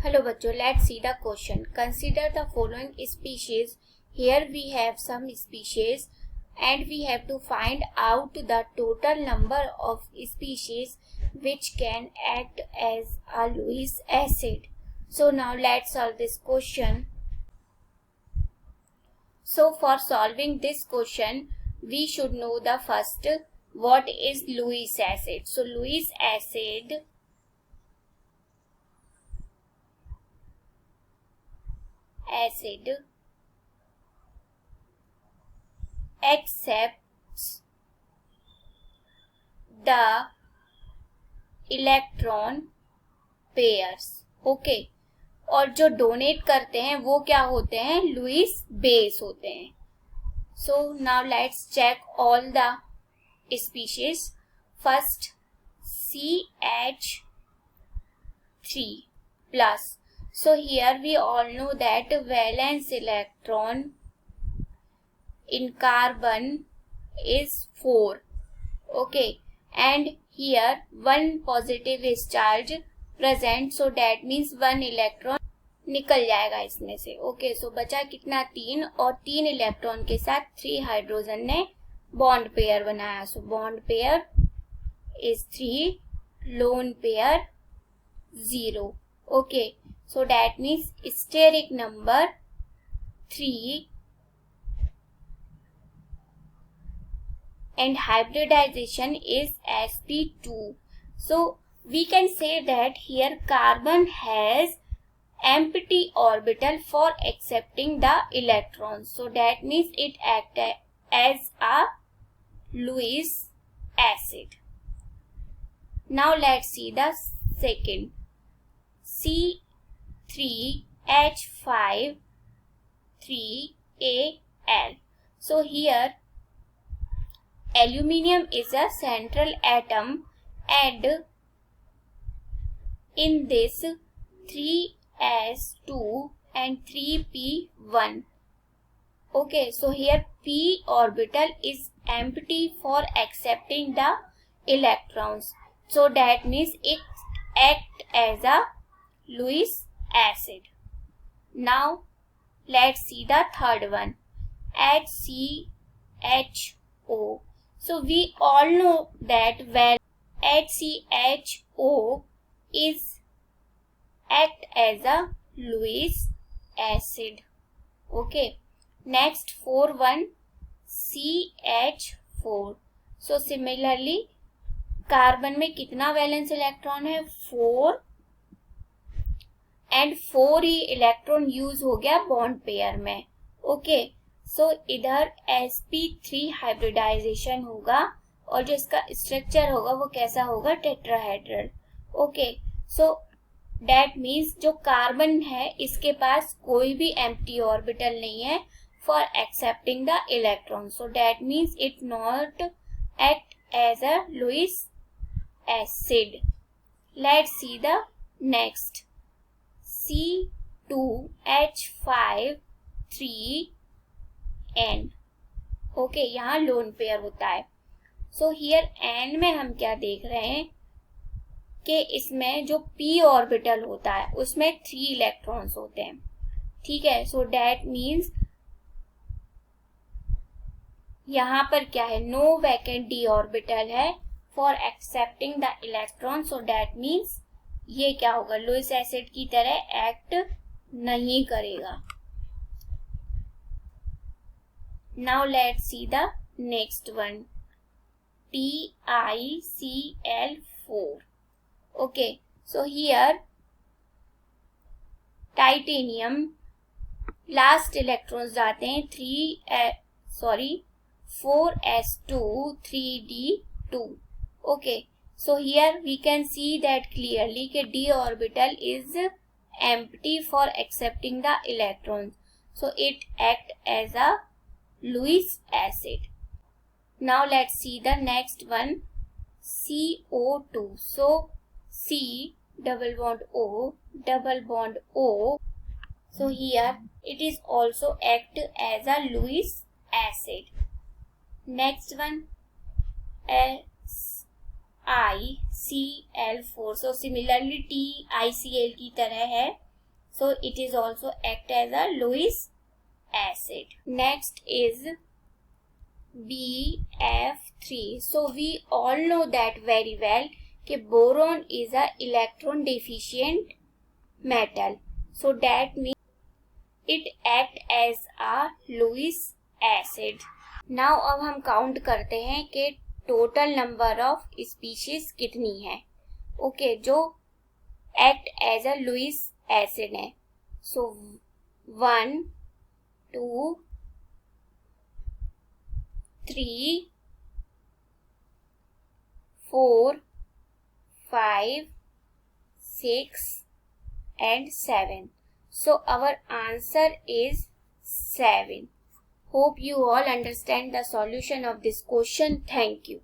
Hello bachcho, let's see the question. Consider the following species. Here we have some species and we have to find out the total number of species which can act as a Lewis acid. So now let's solve this question. So for solving this question, we should know the first what is Lewis acid. So Lewis acid accepts the electron pairs. Okay, और जो donate करते हैं वो क्या होते हैं? Lewis base होते हैं. So now let's check all the species. First CH3 plus. So here we all know that valence electron in carbon is 4. Okay, and here one positive is charge present, so that means one electron निकल जाएगा इसमें से. Okay, सो बचा कितना? 3, और 3 electron के साथ 3 hydrogen ने बॉन्ड पेयर बनाया. So bond pair is 3, lone pair 0. Okay, so that means steric number 3 and hybridization is sp2. So we can say that here carbon has empty orbital for accepting the electrons. So that means it acts as a Lewis acid. Now let's see the second. C3H5 3Al. So here aluminium is a central atom, and in this 3s2 and 3p1. Okay, so here p orbital is empty for accepting the electrons. So that means it acts as a Lewis acid. Now let's see the third one, HCHO. So we all know that when HCHO is act as a Lewis acid. Okay, next 4 CH4. So similarly carbon में कितना valence electron है? 4, and 4 he electron use हो गया bond pair में. Okay, सो इधर sp3 hybridisation होगा और जो इसका स्ट्रक्चर होगा वो कैसा होगा? Tetrahedral. Okay, so that means जो कार्बन है इसके पास कोई भी एम्प्टी ऑर्बिटल नहीं है for accepting the electron. So that means it not act as a Lewis acid. Let's see the next. C2H5 3N. Okay, यहाँ लोन पेयर होता है. सो हियर N में हम क्या देख रहे हैं कि इसमें जो p ऑर्बिटल होता है उसमें 3 इलेक्ट्रॉन्स होते हैं. ठीक है, सो दैट मीन्स यहाँ पर क्या है? नो वैकेंट d ऑर्बिटल है for accepting the electron. So that means ये क्या होगा? लुईस एसिड की तरह एक्ट नहीं करेगा. Now let's see the next one, TiCl4. Okay, so here titanium last electrons जाते हैं 4s2 3d2. Okay, so here we can see that clearly कि d orbital is empty for accepting the electrons. So it acts as a Lewis acid. Now let's see the next one, CO2. So C double bond O double bond O. So here it is also act as a Lewis acid. Next one, ICl4. So similarly TiCl की तरह है So it is also act as a Lewis acid. Next is BF3. So we all know that very well that boron is a electron deficient metal. So that means it act as a Lewis acid. Now अब हम count करते हैं कि total number of species कितनी है. Okay, जो act as a Lewis acid है. So 1 2 3 4 5 6 and 7. So our answer is 7. Hope you all understand the solution of this question. Thank you.